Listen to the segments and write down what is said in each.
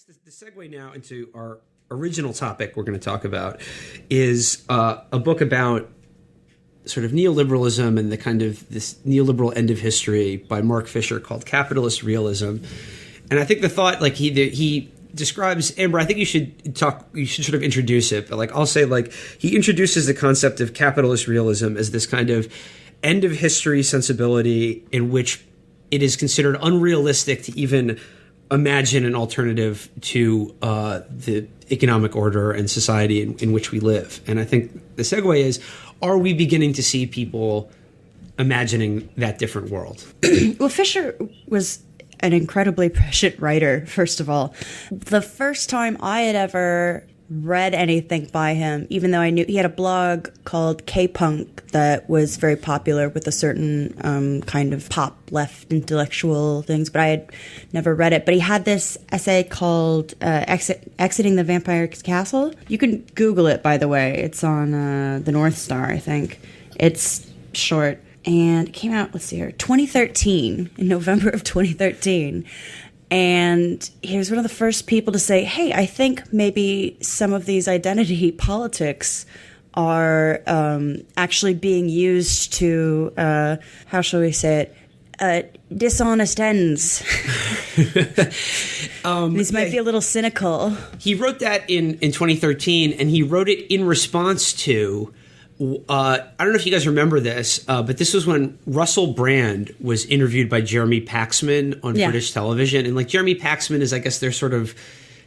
guess the segue now into our original topic we're going to talk about is a book about sort of neoliberalism and the kind of this neoliberal end of history by Mark Fisher called Capitalist Realism. And I think the thought, like he describes, Amber, I think you should sort of introduce it, but like I'll say, like, he introduces the concept of capitalist realism as this kind of end of history sensibility in which it is considered unrealistic to even imagine an alternative to the economic order and society in which we live. And I think the segue is, are we beginning to see people imagining that different world? Well, Fisher was an incredibly prescient writer, first of all. The first time I had ever read anything by him, even though I knew he had a blog called K-Punk that was very popular with a certain kind of pop left intellectual things, but I had never read it. But he had this essay called Exiting the Vampire's Castle. You can Google it, by the way. It's on the North Star, I think. It's short. And it came out, 2013, in November of 2013. And he was one of the first people to say, hey, I think maybe some of these identity politics are actually being used to, how shall we say it, dishonest ends. These might be a little cynical. He wrote that in 2013, and he wrote it in response to I don't know if you guys remember this, but this was when Russell Brand was interviewed by Jeremy Paxman on British television. And like Jeremy Paxman is, I guess, their sort of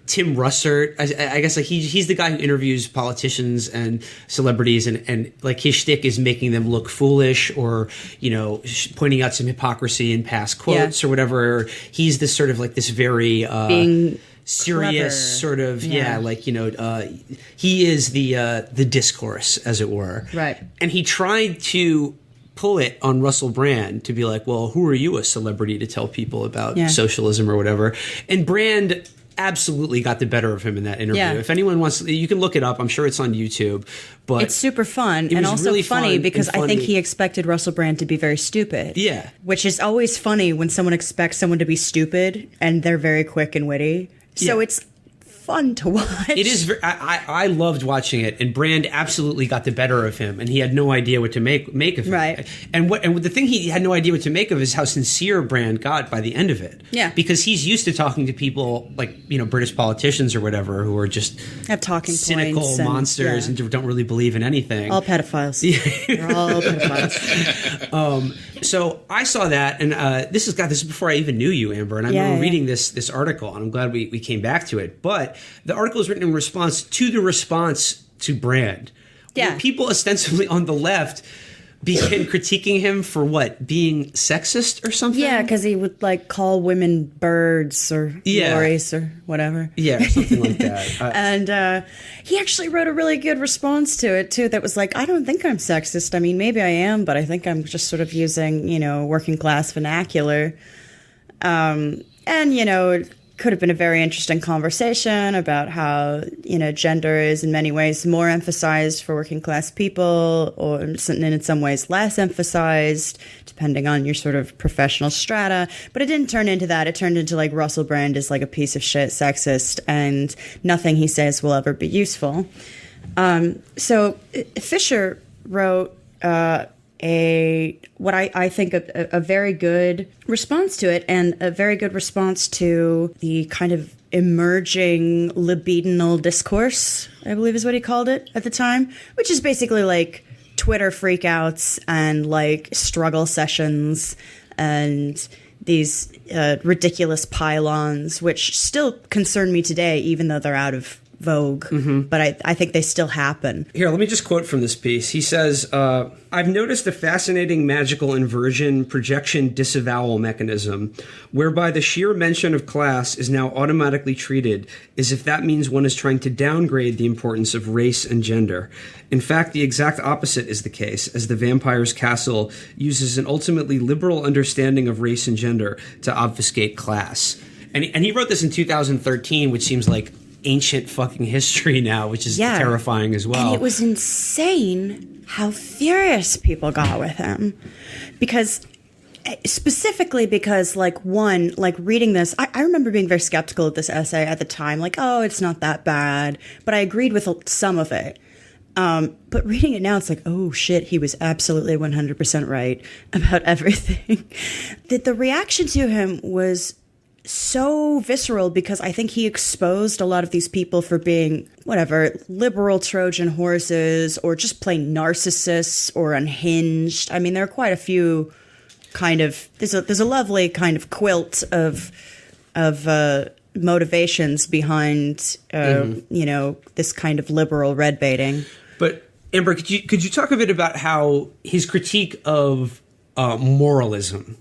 Tim Russert. I guess like he's the guy who interviews politicians and celebrities, and like his shtick is making them look foolish or, you know, pointing out some hypocrisy in past quotes or whatever. He's this sort of like this very being serious clever. Sort of like, you know, he is the discourse, as it were, right? And he tried to pull it on Russell Brand to be like, well, who are you, a celebrity, to tell people about socialism or whatever? And Brand absolutely got the better of him in that interview. If anyone wants, you can look it up. I'm sure it's on YouTube. But it's super fun and also really funny because I think he expected Russell Brand to be very stupid. Yeah, which is always funny when someone expects someone to be stupid and they're very quick and witty. So it's fun to watch. It is. I loved watching it, and Brand absolutely got the better of him, and he had no idea what to make of him. Right. And the thing he had no idea what to make of is how sincere Brand got by the end of it. Yeah. Because he's used to talking to people like, you know, British politicians or whatever who are just have talking cynical points monsters and don't really believe in anything. All pedophiles. They're all pedophiles. So I saw that, and this is before I even knew you, Amber, and I remember reading this article, and I'm glad we came back to it. But the article is written in response to the response to Brand. Yeah. Where people ostensibly on the left began critiquing him for what? Being sexist or something? Yeah, because he would like call women birds or lorries or whatever. Yeah, or something like that. And he actually wrote a really good response to it, too, that was like, I don't think I'm sexist. I mean, maybe I am, but I think I'm just sort of using, you know, working class vernacular. And, you know, it could have been a very interesting conversation about how, you know, gender is in many ways more emphasized for working class people, or in some ways less emphasized, depending on your sort of professional strata. But it didn't turn into that. It turned into like Russell Brand is like a piece of shit sexist and nothing he says will ever be useful. So Fisher wrote what I think a very good response to it, and a very good response to the kind of emerging libidinal discourse, I believe is what he called it at the time, which is basically like Twitter freakouts and like struggle sessions and these ridiculous pylons, which still concern me today, even though they're out of vogue, but I think they still happen. Here, let me just quote from this piece. He says, I've noticed a fascinating magical inversion projection disavowal mechanism whereby the sheer mention of class is now automatically treated as if that means one is trying to downgrade the importance of race and gender. In fact, the exact opposite is the case, as the Vampire's Castle uses an ultimately liberal understanding of race and gender to obfuscate class. And he wrote this in 2013, which seems like ancient fucking history now, which is terrifying as well. And it was insane how furious people got with him, because Specifically because, like, one, like, reading this, I remember being very skeptical of this essay at the time, like, oh, it's not that bad, but I agreed with some of it. But reading it now, it's like, oh shit, he was absolutely 100% right about everything. The reaction to him was so visceral because I think he exposed a lot of these people for being, whatever, liberal Trojan horses or just plain narcissists or unhinged. I mean, there are quite a few kind of, there's a lovely kind of quilt of motivations behind, you know, this kind of liberal red baiting. But Amber, could you talk a bit about how his critique of moralism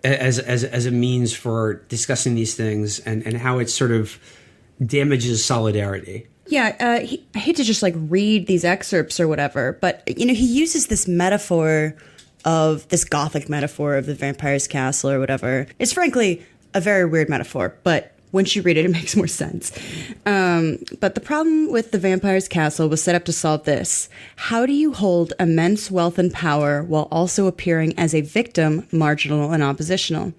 as a means for discussing these things and how it sort of damages solidarity? Yeah, I hate to just like read these excerpts or whatever, but you know, he uses this metaphor of this Gothic metaphor of the vampire's castle or whatever. It's frankly a very weird metaphor, but once you read it, it makes more sense. But the problem with the vampire's castle was set up to solve this. How do you hold immense wealth and power while also appearing as a victim, marginal and oppositional?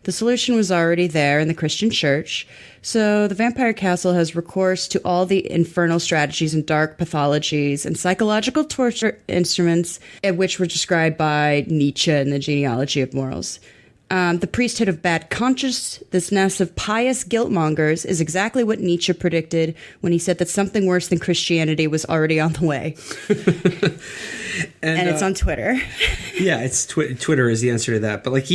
The solution was already there in the Christian church. So the vampire castle has recourse to all the infernal strategies and dark pathologies and psychological torture instruments, which were described by Nietzsche in the Genealogy of Morals. The priesthood of bad conscience, this nest of pious guilt-mongers, is exactly what Nietzsche predicted when he said that something worse than Christianity was already on the way. and it's on Twitter. Yeah, it's Twitter is the answer to that. But like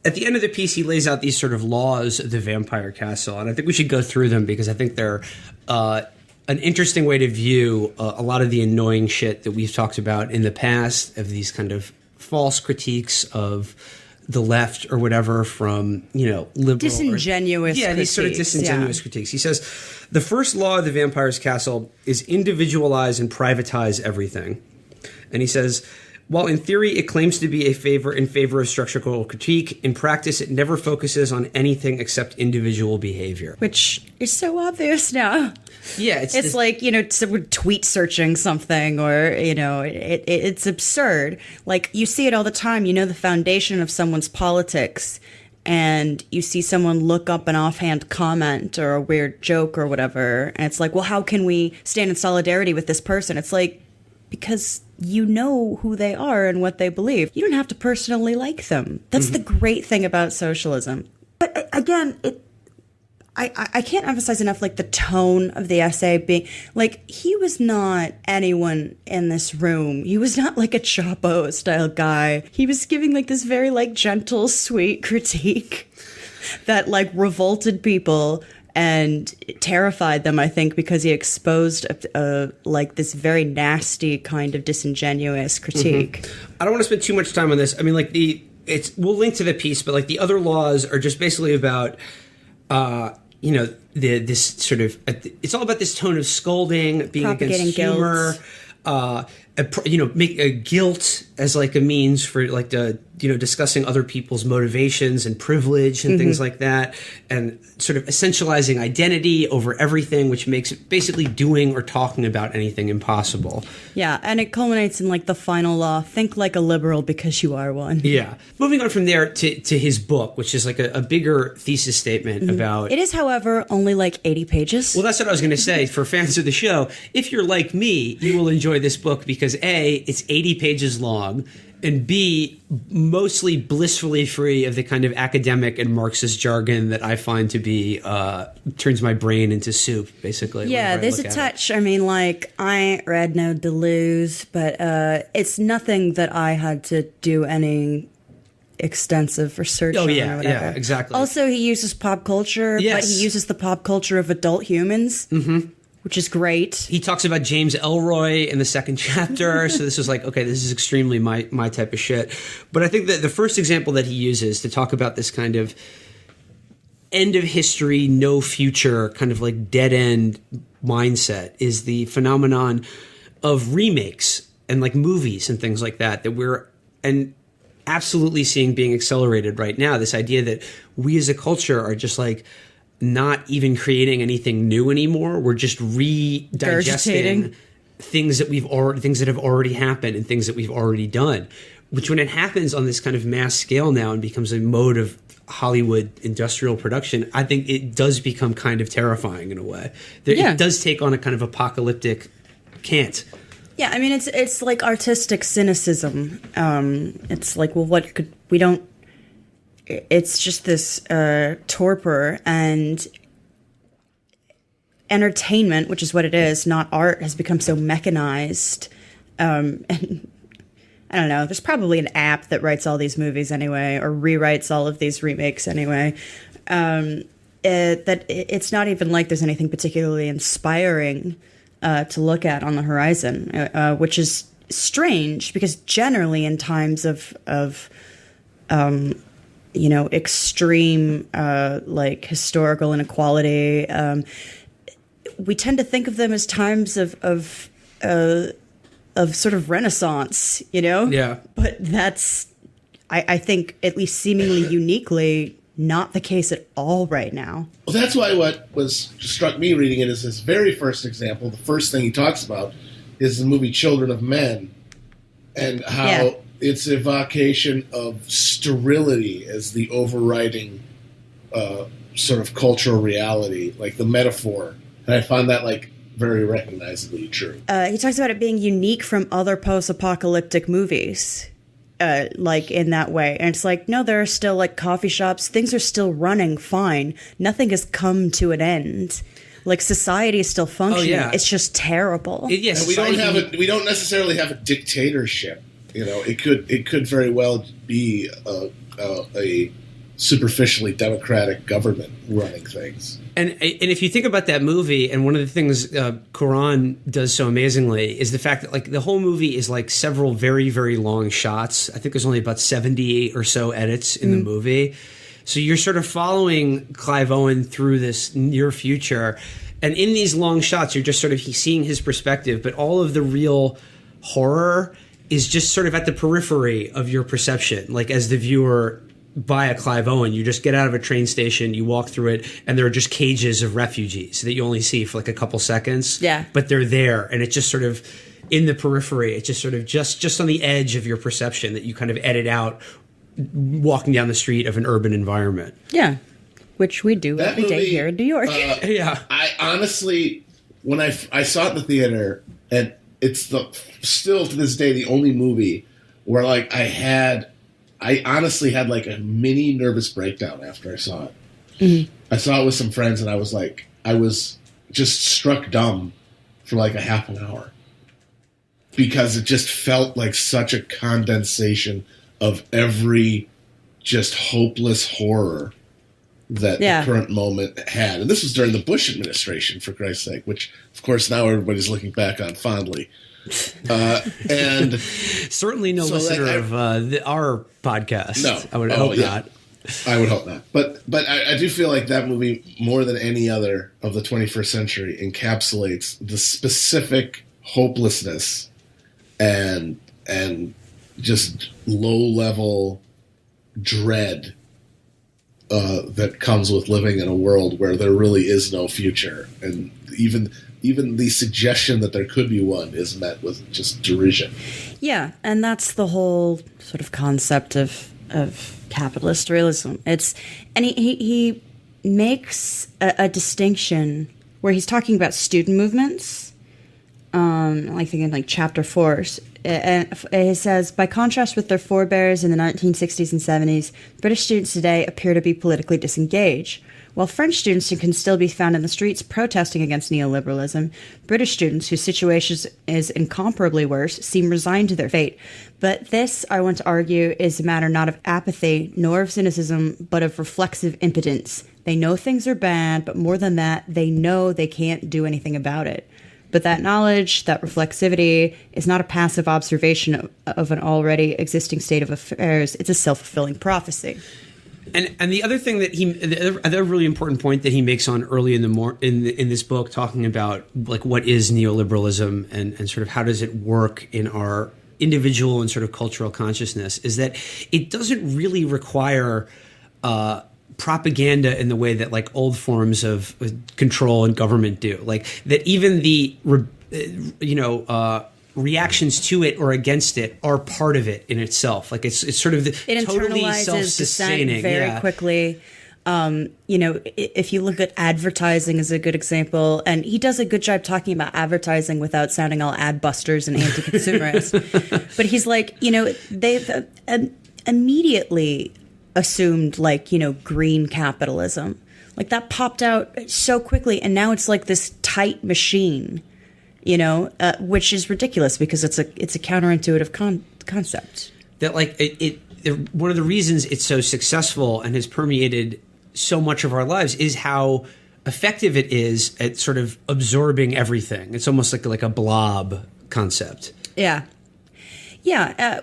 at the end of the piece, he lays out these sort of laws of the vampire castle, and I think we should go through them because I think they're an interesting way to view a lot of the annoying shit that we've talked about in the past, of these kind of false critiques of the left or whatever from, you know, liberal. Disingenuous critiques. These sort of disingenuous critiques. He says, the first law of the vampire's castle is individualize and privatize everything. And he says, while in theory it claims to be in favor of structural critique, in practice it never focuses on anything except individual behavior. Which is so obvious now. Yeah, it's like, you know, tweet searching something, or, you know, it's absurd. Like, you see it all the time. You know the foundation of someone's politics, and you see someone look up an offhand comment or a weird joke or whatever, and it's like, well, how can we stand in solidarity with this person? It's like, because you know who they are and what they believe. You don't have to personally like them. That's the great thing about socialism. But again, I can't emphasize enough, like, the tone of the essay being, like, he was not anyone in this room. He was not, like, a Chapo style guy. He was giving, like, this very, like, gentle, sweet critique that, like, revolted people and terrified them, I think, because he exposed, like, this very nasty kind of disingenuous critique. I don't want to spend too much time on this. I mean, like, we'll link to the piece, but, like, the other laws are just basically about, you know, this sort of, it's all about this tone of scolding, being against humor, you know, make a guilt as like a means for like you know, discussing other people's motivations and privilege and things like that, and sort of essentializing identity over everything, which makes it basically doing or talking about anything impossible. Yeah, and it culminates in like the final law: think like a liberal because you are one. Yeah. Moving on from there to his book, which is like a bigger thesis statement about. It is, however, only like 80 pages. Well, that's what I was going to say. For fans of the show, if you're like me, you will enjoy this book because A, it's 80 pages long, and B, mostly blissfully free of the kind of academic and Marxist jargon that I find to be turns my brain into soup, basically. Yeah, there's a touch. I mean, like, I ain't read no Deleuze, but it's nothing that I had to do any extensive research on or whatever. Yeah, exactly. Also, he uses pop culture, but he uses the pop culture of adult humans. Which is great. He talks about James Elroy in the second chapter. So this is like, okay, this is extremely my type of shit. But I think that the first example that he uses to talk about this kind of end of history, no future, kind of like dead end mindset is the phenomenon of remakes and like movies and things like that we're absolutely seeing being accelerated right now. This idea that we as a culture are just like not even creating anything new anymore. We're just redigesting things that have already happened and things that we've already done, which when it happens on this kind of mass scale now and becomes a mode of Hollywood industrial production, I think it does become kind of terrifying in a way. It does take on a kind of apocalyptic cant. Yeah, I mean, it's like artistic cynicism. It's like, well, it's just this torpor, and entertainment, which is what it is, not art, has become so mechanized. And I don't know, there's probably an app that writes all these movies anyway, or rewrites all of these remakes anyway. It's not even like there's anything particularly inspiring to look at on the horizon, which is strange, because generally in times of extreme like historical inequality, we tend to think of them as times of sort of renaissance, Yeah. But that's, I think, at least seemingly uniquely, not the case at all right now. Well, that's why what struck me reading it is his very first example. The first thing he talks about is the movie Children of Men, and how its evocation of sterility as the overriding sort of cultural reality, like the metaphor. And I found that very recognizably true. He talks about it being unique from other post-apocalyptic movies, in that way. And it's like, no, there are still coffee shops. Things are still running fine. Nothing has come to an end. Society is still functioning. Oh, yeah. It's just terrible. Yes, and we don't necessarily have a dictatorship. It could very well be a superficially democratic government running things. And if you think about that movie, and one of the things Quran does so amazingly is the fact that the whole movie is several very, very long shots. I think there's only about 78 or so edits in the movie. So you're sort of following Clive Owen through this near future. And in these long shots, you're just sort of seeing his perspective, but all of the real horror is just sort of at the periphery of your perception. As the viewer by a Clive Owen, you just get out of a train station, you walk through it, and there are just cages of refugees that you only see for a couple seconds. Yeah. But they're there, and it's just sort of in the periphery. It's just sort of just on the edge of your perception that you kind of edit out walking down the street of an urban environment. Yeah. Which we do every day here in New York. Yeah. I honestly, when I saw it in the theater, and it's still to this day the only movie where I honestly had a mini nervous breakdown after I saw it. Mm-hmm. I saw it with some friends, and I was just struck dumb for a half an hour, because it just felt like such a condensation of every just hopeless horror that the current moment had. And this was during the Bush administration, for Christ's sake, which, of course, now everybody's looking back on fondly. And certainly no listener of our podcast. No, I would hope not. I would hope not. But I do feel like that movie, more than any other of the 21st century, encapsulates the specific hopelessness and just low-level dread that comes with living in a world where there really is no future, and even the suggestion that there could be one is met with just derision. Yeah, and that's the whole sort of concept of capitalist realism. He makes a distinction where he's talking about student movements, thinking chapter 4. And he says, by contrast with their forebears in the 1960s and 70s, British students today appear to be politically disengaged. While French students can still be found in the streets protesting against neoliberalism, British students, whose situation is incomparably worse, seem resigned to their fate. But this, I want to argue, is a matter not of apathy nor of cynicism, but of reflexive impotence. They know things are bad, but more than that, they know they can't do anything about it. But that knowledge, that reflexivity, is not a passive observation of an already existing state of affairs. It's a self-fulfilling prophecy. And the other thing that the other really important point that he makes on early in this book, talking about what is neoliberalism and sort of how does it work in our individual and sort of cultural consciousness, is that it doesn't really require propaganda in the way that old forms of control and government do. That even the reactions to it or against it are part of it in itself. Like it's sort of it totally internalizes self-sustaining dissent very quickly. If you look at advertising as a good example, and he does a good job talking about advertising without sounding all ad busters and anti-consumerist. But he's like, they've immediately assumed green capitalism. Like that popped out so quickly, and now it's like this tight machine, which is ridiculous because it's a counterintuitive concept. That one of the reasons it's so successful and has permeated so much of our lives is how effective it is at sort of absorbing everything. It's almost like a blob concept. Yeah.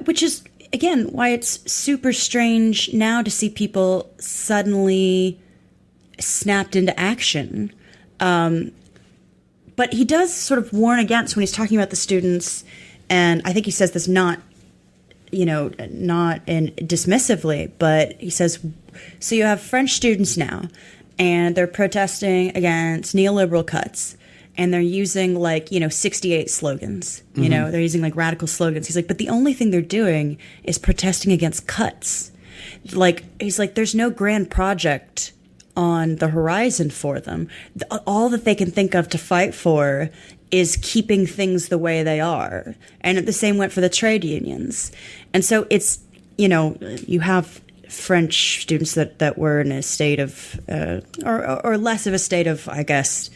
Which is again why it's super strange now to see people suddenly snapped into action. But he does sort of warn against when he's talking about the students, and I think he says this not dismissively, but he says, so you have French students now, and they're protesting against neoliberal cuts, and they're using 68 slogans. They're using radical slogans. He's like, but the only thing they're doing is protesting against cuts. He's like, there's no grand project on the horizon for them. All that they can think of to fight for is keeping things the way they are. And the same went for the trade unions. And so it's, you have French students that were in a state of, or less of a state of, I guess,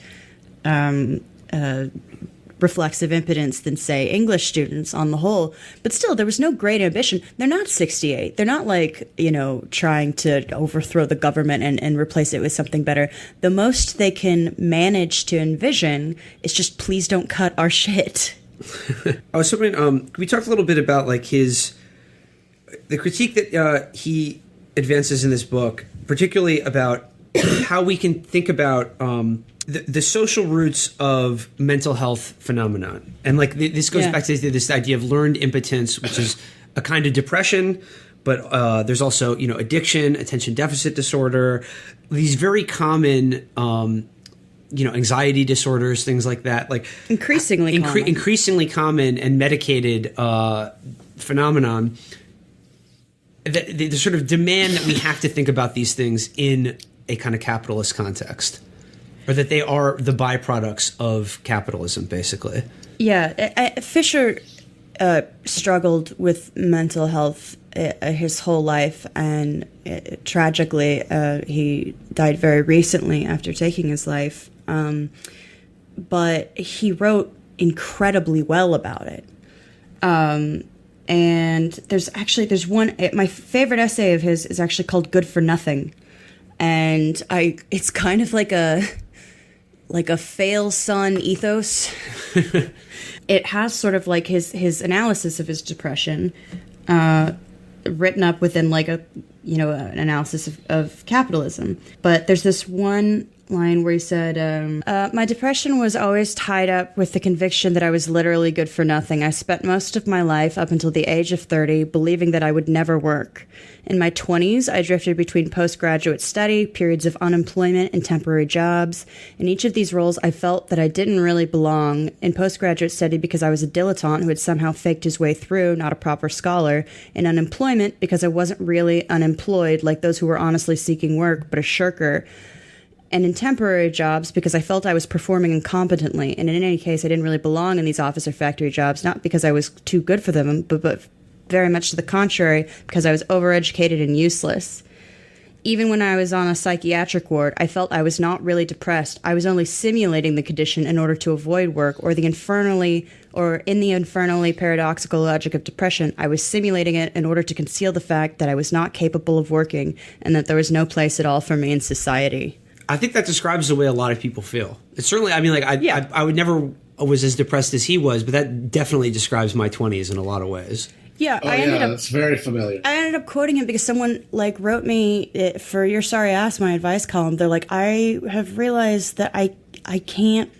reflexive impotence than, say, English students on the whole. But still, there was no great ambition. They're not 68. They're not trying to overthrow the government and replace it with something better. The most they can manage to envision is just, please don't cut our shit. I was hoping, we talked a little bit about the critique that he advances in this book, particularly about how we can think about the social roots of mental health phenomenon. And this goes back to this idea of learned impotence, which is a kind of depression, but there's also, addiction, attention deficit disorder, these very common, anxiety disorders, things like that. Increasingly common and medicated phenomenon. The sort of demand that we have to think about these things in a kind of capitalist context. Or that they are the byproducts of capitalism, basically. Yeah, Fisher struggled with mental health his whole life, and tragically, he died very recently after taking his life. But he wrote incredibly well about it. And there's one. My favorite essay of his is actually called "Good for Nothing," and it's kind of like a fail son ethos. It has sort of his analysis of his depression, written up within an analysis of capitalism. But there's this one line where he said, my depression was always tied up with the conviction that I was literally good for nothing. I spent most of my life up until the age of 30 believing that I would never work. In my 20s, I drifted between postgraduate study, periods of unemployment, and temporary jobs. In each of these roles, I felt that I didn't really belong. In postgraduate study, because I was a dilettante who had somehow faked his way through, not a proper scholar. In unemployment, because I wasn't really unemployed like those who were honestly seeking work, but a shirker. And in temporary jobs, because I felt I was performing incompetently. And in any case, I didn't really belong in these office or factory jobs, not because I was too good for them, but very much to the contrary, because I was overeducated and useless. Even when I was on a psychiatric ward, I felt I was not really depressed. I was only simulating the condition in order to avoid work, or in the infernally paradoxical logic of depression, I was simulating it in order to conceal the fact that I was not capable of working and that there was no place at all for me in society. I think that describes the way a lot of people feel. It's certainly, I would never was as depressed as he was, but that definitely describes my 20s in a lot of ways. Yeah, it's very familiar. I ended up quoting him because someone wrote me for Your Sorry Ass, my advice column. They're like, I have realized that I can't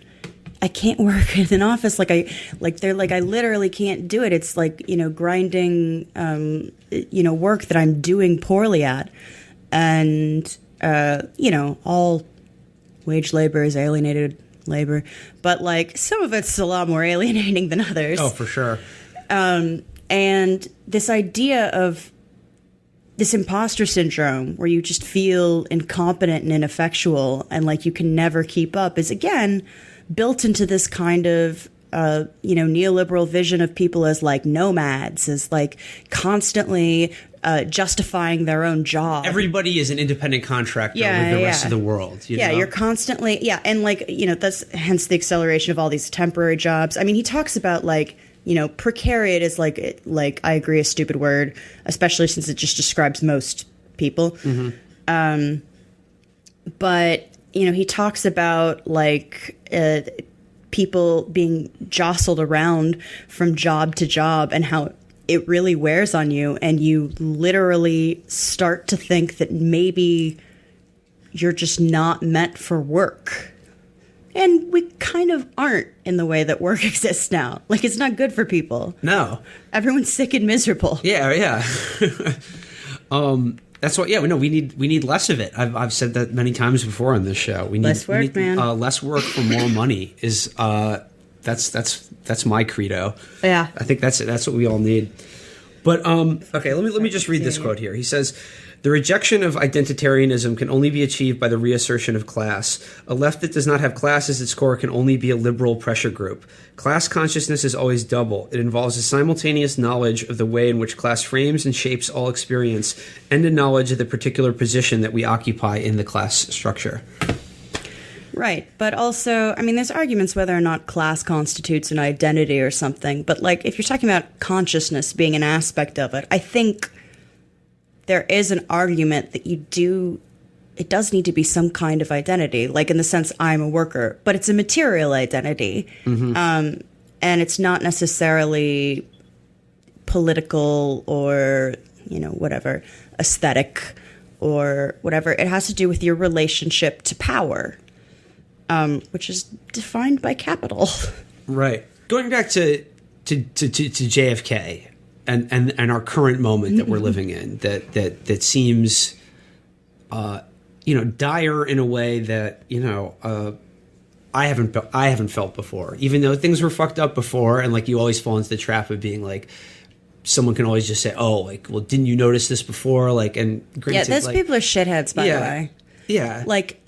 work in an office. I literally can't do it. It's grinding, work that I'm doing poorly at. And, all wage labor is alienated labor, but like some of it's a lot more alienating than others. Oh, for sure. And this idea of this imposter syndrome where you just feel incompetent and ineffectual and like you can never keep up is again built into this kind of neoliberal vision of people as like nomads, as like constantly justifying their own job. Everybody is an independent contractor with the rest of the world. You're constantly, and like, that's hence the acceleration of all these temporary jobs. I mean, he talks about like, precariat is like I agree, a stupid word, especially since it just describes most people. Mm-hmm. But, he talks about like people being jostled around from job to job and how it really wears on you, and you literally start to think that maybe you're just not meant for work. And we kind of aren't in the way that work exists now. Like, it's not good for people. No. Everyone's sick and miserable. Yeah. That's what. Yeah, no, we need less of it. I've said that many times before on this show. We need less work, man. Less work for more money is that's my credo. Yeah, I think that's what we all need. But okay, let me just read this quote here. He says, "The rejection of identitarianism can only be achieved by the reassertion of class. A left that does not have class as its core can only be a liberal pressure group. Class consciousness is always double. It involves a simultaneous knowledge of the way in which class frames and shapes all experience, and a knowledge of the particular position that we occupy in the class structure." Right, but also, I mean, there's arguments whether or not class constitutes an identity or something, but like, if you're talking about consciousness being an aspect of it, I think there is an argument that it does need to be some kind of identity, like in the sense I'm a worker, but it's a material identity. Mm-hmm. And it's not necessarily political or, whatever, aesthetic or whatever. It has to do with your relationship to power, which is defined by capital. Right. Going back to JFK. And our current moment that we're living in, that seems, dire in a way that I haven't felt before. Even though things were fucked up before, and like you always fall into the trap of being like, someone can always just say, "Oh, like, well, didn't you notice this before?" Like, and granted, those people are shitheads, by the way. Yeah, like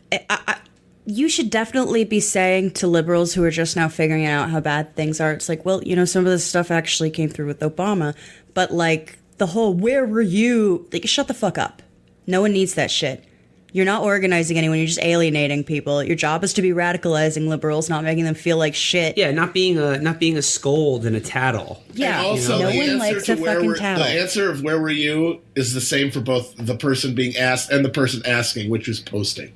you should definitely be saying to liberals who are just now figuring out how bad things are, it's like, well, some of this stuff actually came through with Obama, but like the whole, where were you? Like, shut the fuck up. No one needs that shit. You're not organizing anyone. You're just alienating people. Your job is to be radicalizing liberals, not making them feel like shit. Yeah, not being a scold and a tattle. Yeah, and also, no one likes a fucking tattle. The answer of where were you is the same for both the person being asked and the person asking, which was posting.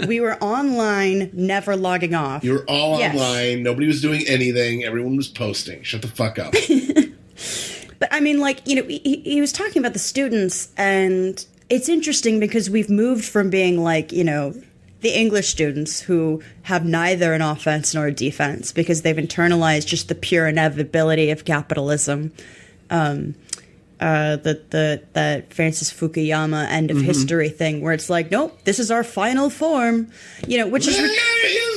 We were online, never logging off. You were all online. Nobody was doing anything. Everyone was posting. Shut the fuck up. But I mean, like, he was talking about the students, and it's interesting because we've moved from being like, the English students who have neither an offense nor a defense because they've internalized just the pure inevitability of capitalism. The Francis Fukuyama end of history thing, where it's like, nope, this is our final form, which is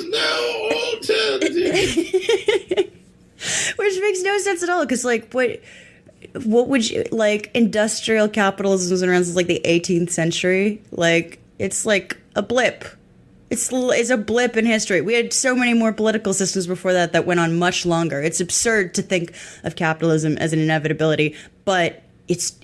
no alternative. Which makes no sense at all, because like, what would you like? Industrial capitalism was around since like the 18th century. Like, it's like a blip. It's a blip in history. We had so many more political systems before that went on much longer. It's absurd to think of capitalism as an inevitability, but it's,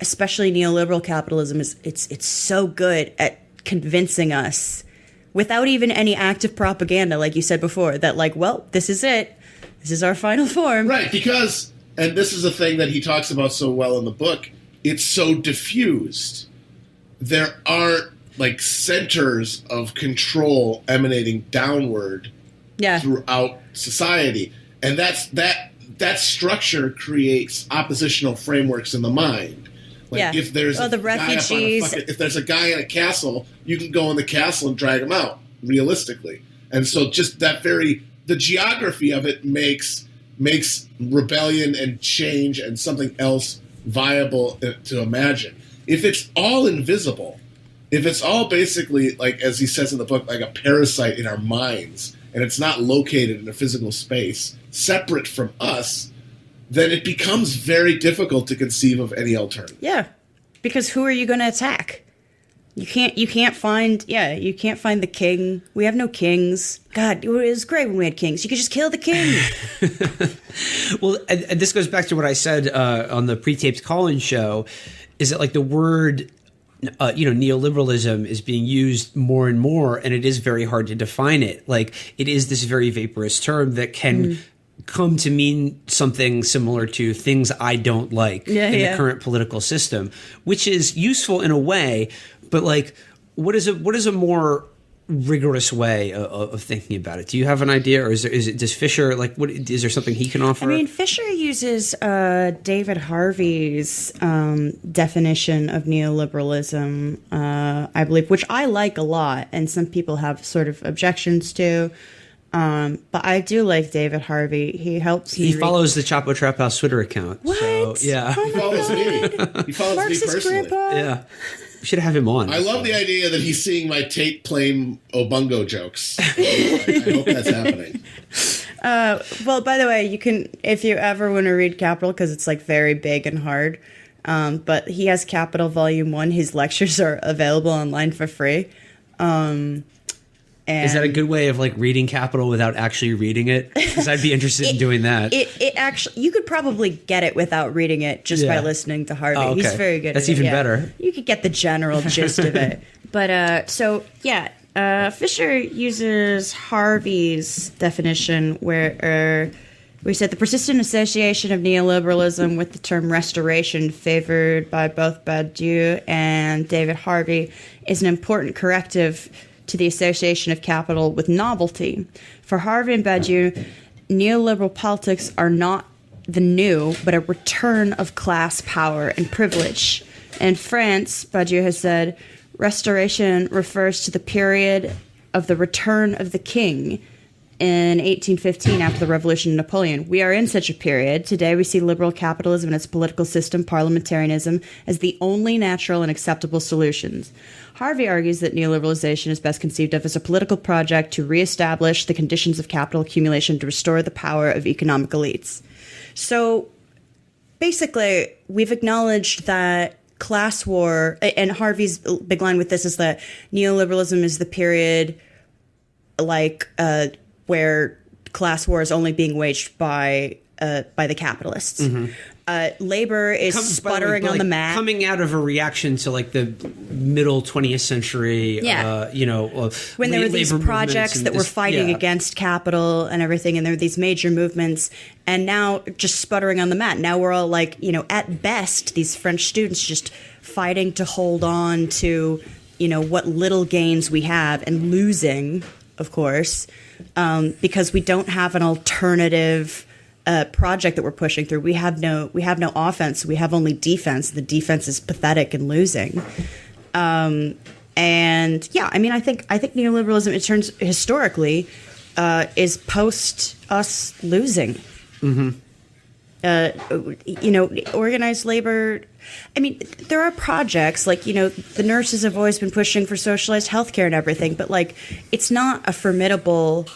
especially neoliberal capitalism, it's so good at convincing us without even any active propaganda, like you said before, that like, well, this is it. This is our final form. Right, because, and this is a thing that he talks about so well in the book, it's so diffused. There aren't like centers of control emanating downward throughout society. And that structure creates oppositional frameworks in the mind. Like if there's the refugees, if there's a guy in a castle, you can go in the castle and drag him out realistically. And so just the geography of it makes rebellion and change and something else viable to imagine. If it's all invisible, if it's all basically, like, as he says in the book, like a parasite in our minds, and it's not located in a physical space, separate from us, then it becomes very difficult to conceive of any alternative. Yeah, because who are you going to attack? You can't find the king. We have no kings. God, it was great when we had kings. You could just kill the king. Well, and this goes back to what I said on the pre-taped call-in show, is that like the word, neoliberalism is being used more and more, and it is very hard to define it. Like, it is this very vaporous term that can come to mean something similar to things I don't like in the current political system, which is useful in a way, but like, what is a more rigorous way of thinking about it? Do you have an idea, or does Fisher, like, what is there something he can offer? I mean, Fisher uses David Harvey's definition of neoliberalism, I believe, which I like a lot, and some people have sort of objections to. But I do like David Harvey. He helps me. He follows the Chapo Trap House Twitter account. What? So, yeah. Oh He follows me. He follows me Marxist personally. grandpa? Yeah. We should have him on. I love the idea that he's seeing my Tate Plame Obungo jokes. I hope that's happening. Well, by the way, you can, if you ever want to read Capital, because it's like very big and hard, but he has Capital Volume 1. His lectures are available online for free. Is that a good way of like reading Capital without actually reading it? Because I'd be interested in doing that. It actually, you could probably get it without reading it just by listening to Harvey. Oh, okay. He's very good. That's at it, even better. You could get the general gist of it. But Fisher uses Harvey's definition where we said the persistent association of neoliberalism with the term restoration favored by both Badiou and David Harvey is an important corrective to the association of capital with novelty. For Harvey and Badiou, neoliberal politics are not the new, but a return of class power and privilege. In France, Badiou has said, restoration refers to the period of the return of the king in 1815 after the revolution of Napoleon. We are in such a period. Today we see liberal capitalism and its political system, parliamentarism, as the only natural and acceptable solutions. Harvey argues that neoliberalization is best conceived of as a political project to reestablish the conditions of capital accumulation to restore the power of economic elites. So basically, we've acknowledged that class war, and Harvey's big line with this is that neoliberalism is the period where class war is only being waged by the capitalists. Mm-hmm. Labor is sputtering on the mat. Coming out of a reaction to like the middle 20th century, when there were these projects that were fighting against capital and everything, and there were these major movements, and now just sputtering on the mat. Now we're all like, at best, these French students just fighting to hold on to, what little gains we have, and losing, of course, because we don't have an alternative project that we're pushing through. We have no offense. We have only defense. The defense is pathetic and losing. I think neoliberalism, it turns historically, is post us losing. Mm-hmm. Organized labor. I mean, there are projects like, the nurses have always been pushing for socialized healthcare and everything, but like, it's not a formidable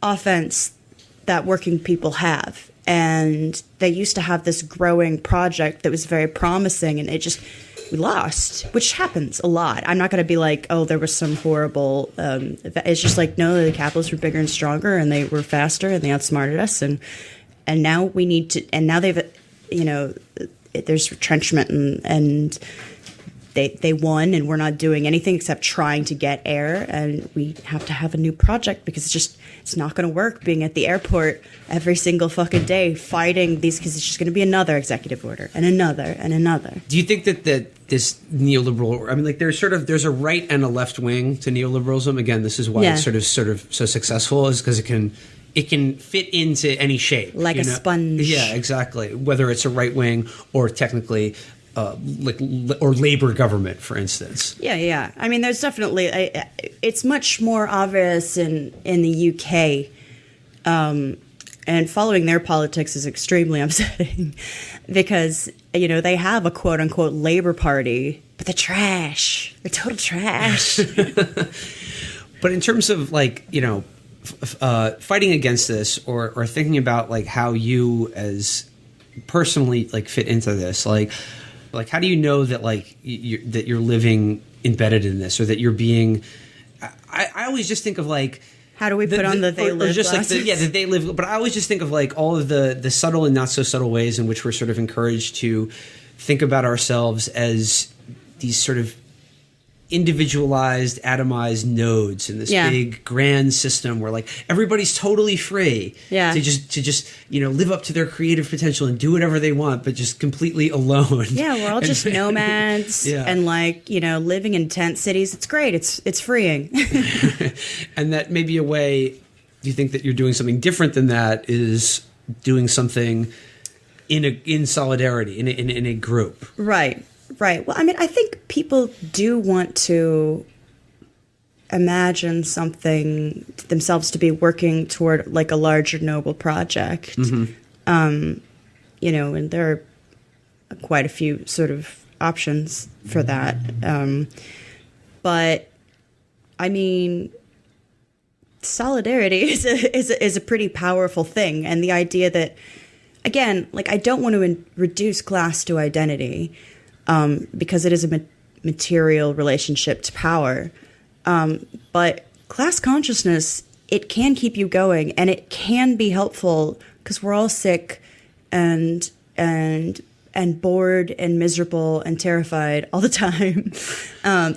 offense that working people have. And they used to have this growing project that was very promising, and we lost, which happens a lot. I'm not going to be like, oh, there was some horrible, it's just like, no, the capitalists were bigger and stronger, and they were faster, and they outsmarted us, and now we need to, and now they've, there's retrenchment, and they won, and we're not doing anything except trying to get air, and we have to have a new project because it's not going to work being at the airport every single fucking day fighting these, because it's just going to be another executive order and another and another. Do you think that this neoliberal, I mean, like there's a right and a left wing to neoliberalism? Again, this is why it's sort of so successful, is because it can fit into any shape, like a sponge. Yeah, exactly. Whether it's a right wing or technically or labor government, for instance. Yeah. I mean, there's definitely it's much more obvious in the UK, and following their politics is extremely upsetting because they have a quote unquote labor party But they're total trash. But in terms of like, you know, fighting against this or thinking about like how you as personally like fit into this, like how do you know that like you're living embedded in this, or that you're being, I always just think of like, how do we put on the they live just glasses? like the they live, but I always just think of like all of the subtle and not so subtle ways in which we're sort of encouraged to think about ourselves as these sort of individualized, atomized nodes in this big grand system where like everybody's totally free to just you know live up to their creative potential and do whatever they want, but just completely alone. Yeah, we're all just nomads and like, you know, living in tent cities. It's great. It's freeing. And that may be a way. Do you think that you're doing something different than that is doing something in solidarity in a group? Right. Right. Well, I mean, I think people do want to imagine something themselves to be working toward like a larger noble project. Mm-hmm. You know, and there are quite a few sort of options for that. But I mean, solidarity is a pretty powerful thing. And the idea that, again, like I don't want to reduce class to identity. Because it is a material relationship to power. But class consciousness, it can keep you going, and it can be helpful because we're all sick and bored and miserable and terrified all the time.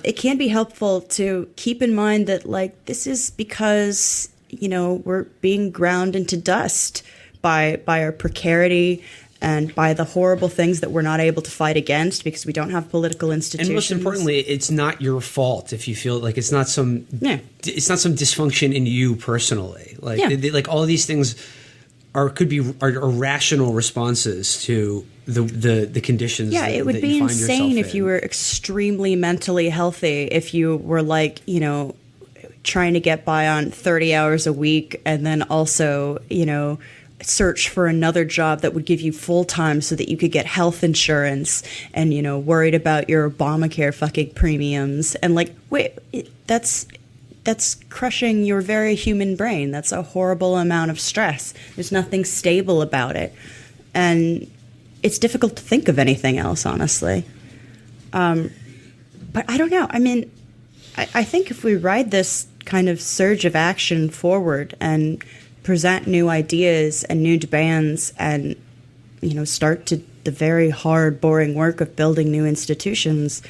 It can be helpful to keep in mind that, like, this is because, you know, we're being ground into dust by our precarity and by the horrible things that we're not able to fight against because we don't have political institutions. And most importantly, it's not your fault if you feel like it's not some dysfunction in you personally. Like like all of these things are rational responses to the conditions. Yeah, it would be insane if you were extremely mentally healthy, if you were like, you know, trying to get by on 30 hours a week and then also, you know, search for another job that would give you full time so that you could get health insurance and, you know, worried about your Obamacare fucking premiums. And like, wait, that's crushing your very human brain. That's a horrible amount of stress. There's nothing stable about it. And it's difficult to think of anything else, honestly. But I don't know. I mean, I think if we ride this kind of surge of action forward and present new ideas and new demands and, you know, start to the very hard, boring work of building new institutions,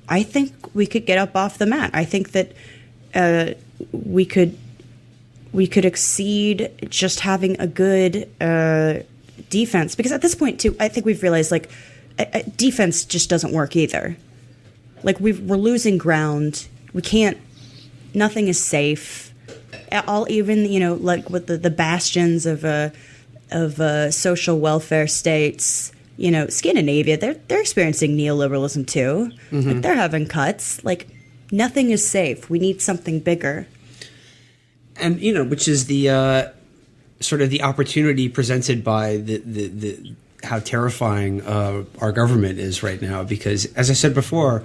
I think we could get up off the mat. I think that we could exceed just having a good defense. Because at this point, too, I think we've realized, like, defense just doesn't work either. Like, we're losing ground. We can't, nothing is safe. All, even, you know, like with the bastions of social welfare states, you know, Scandinavia, they're experiencing neoliberalism too. Mm-hmm. Like, they're having cuts. Like, nothing is safe. We need something bigger. And, you know, which is the sort of the opportunity presented by the how terrifying our government is right now. Because, as I said before,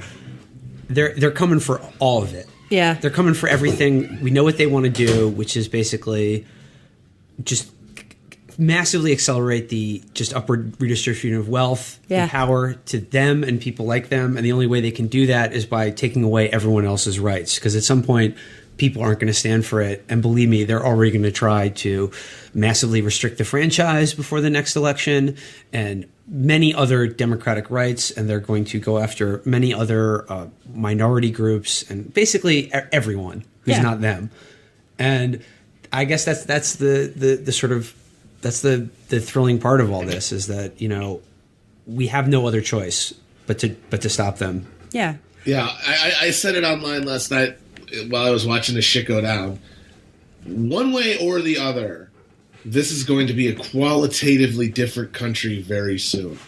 they're coming for all of it. Yeah. They're coming for everything. We know what they want to do, which is basically just massively accelerate the just upward redistribution of wealth and power to them and people like them. And the only way they can do that is by taking away everyone else's rights. Because at some point, people aren't going to stand for it. And believe me, they're already going to try to massively restrict the franchise before the next election and many other democratic rights. And they're going to go after many other minority groups and basically everyone who's not them. And I guess that's the sort of, that's the thrilling part of all this, is that, you know, we have no other choice but to stop them. Yeah. Yeah. I said it online last night while I was watching the shit go down. One way or the other, this is going to be a qualitatively different country very soon.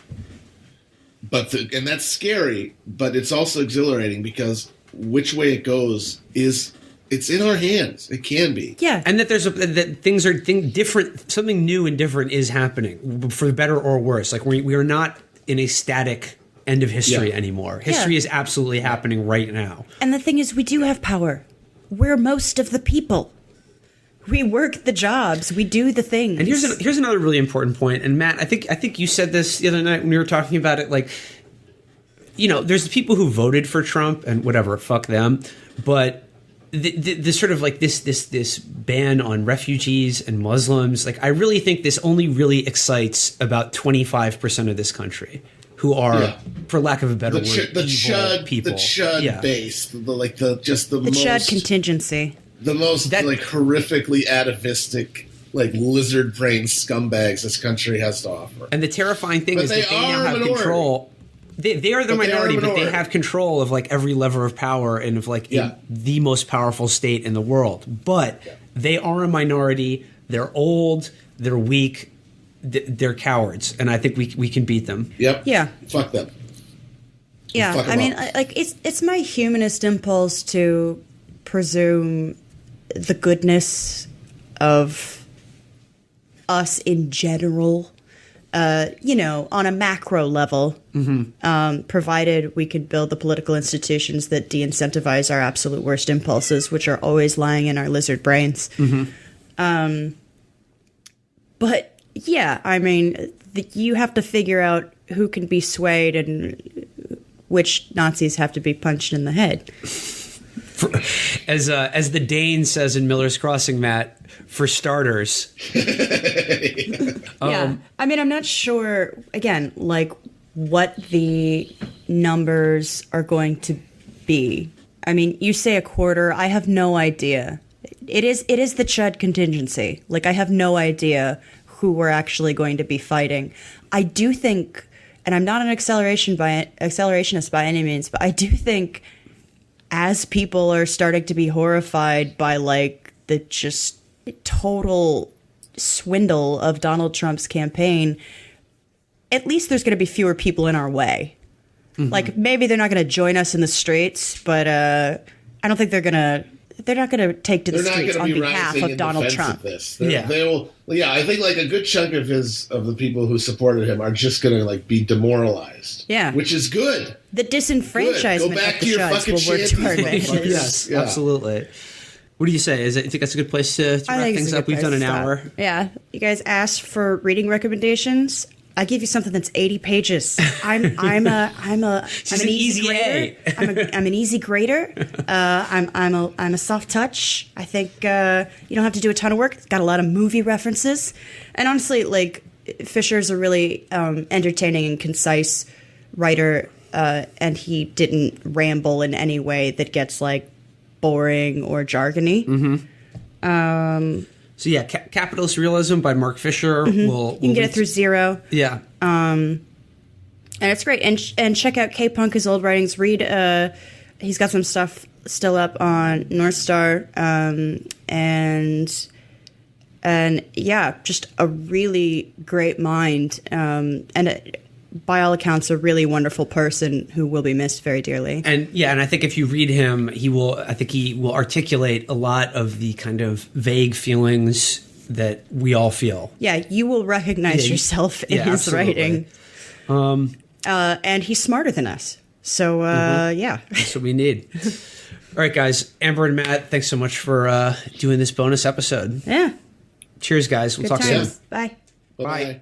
And that's scary, but it's also exhilarating, because which way it goes it's in our hands. It can be. Yeah. And that that things are different, something new and different is happening, for better or worse. Like, we are not in a static end of history Yeah. anymore. History is absolutely happening right now. And the thing is, we do have power. We're most of the people. We work the jobs. We do the things. And here's another really important point. And Matt, I think you said this the other night when we were talking about it. Like, you know, there's the people who voted for Trump and whatever, fuck them. But the sort of like this ban on refugees and Muslims, like I really think this only really excites about 25% of this country, who are, for lack of a better word, the evil chud people. The chud base, the most chud contingency. The most like horrifically atavistic, like lizard brain scumbags this country has to offer. And the terrifying thing is that they now have minority. Control. They are the minority, but they have control of like every lever of power and of like the most powerful state in the world. But they are a minority. They're old. They're weak. They're cowards, and I think we can beat them. Yep. Yeah. Fuck them. Yeah. Fuck them I mean, up. like it's my humanist impulse to presume the goodness of us in general, you know, on a macro level, provided we could build the political institutions that de-incentivize our absolute worst impulses, which are always lying in our lizard brains. But yeah, I mean, you have to figure out who can be swayed and which Nazis have to be punched in the head. As the Dane says in Miller's Crossing, Matt, for starters. Yeah. I mean, I'm not sure, again, like what the numbers are going to be. I mean, you say a quarter. I have no idea. It is the chud contingency. Like, I have no idea who we're actually going to be fighting. I do think, and I'm not an accelerationist by any means, but I do think as people are starting to be horrified by like the just total swindle of Donald Trump's campaign, at least there's going to be fewer people in our way. Like maybe they're not going to join us in the streets, but I don't think they're not going to take to the streets on behalf of Donald Trump. They will. Yeah, I think like a good chunk of the people who supported him are just going to like be demoralized. Yeah, which is good. The disenfranchisement Go back of to the your chuds fucking will work to our shanties, advantage. Yes, absolutely. What do you say? You think that's a good place to wrap things up? We've done an hour. Yeah. You guys asked for reading recommendations. I give you something that's 80 pages. I'm an easy grader. I'm an easy grader. I'm a soft touch. I think you don't have to do a ton of work. It's got a lot of movie references, and honestly, like Fisher's a really entertaining and concise writer, and he didn't ramble in any way that gets like boring or jargony. So yeah, Capitalist Realism by Mark Fisher. You can get it through Zero. Yeah. And it's great. And check out K-Punk, his old writings. Read, he's got some stuff still up on North Star. And yeah, just a really great mind. And by all accounts, a really wonderful person who will be missed very dearly. And I think if you read him, he will articulate a lot of the kind of vague feelings that we all feel. Yeah, you will recognize yourself in his writing. And he's smarter than us. So, yeah. That's what we need. All right, guys. Amber and Matt, thanks so much for doing this bonus episode. Yeah. Cheers, guys. We'll talk soon. Bye. Bye.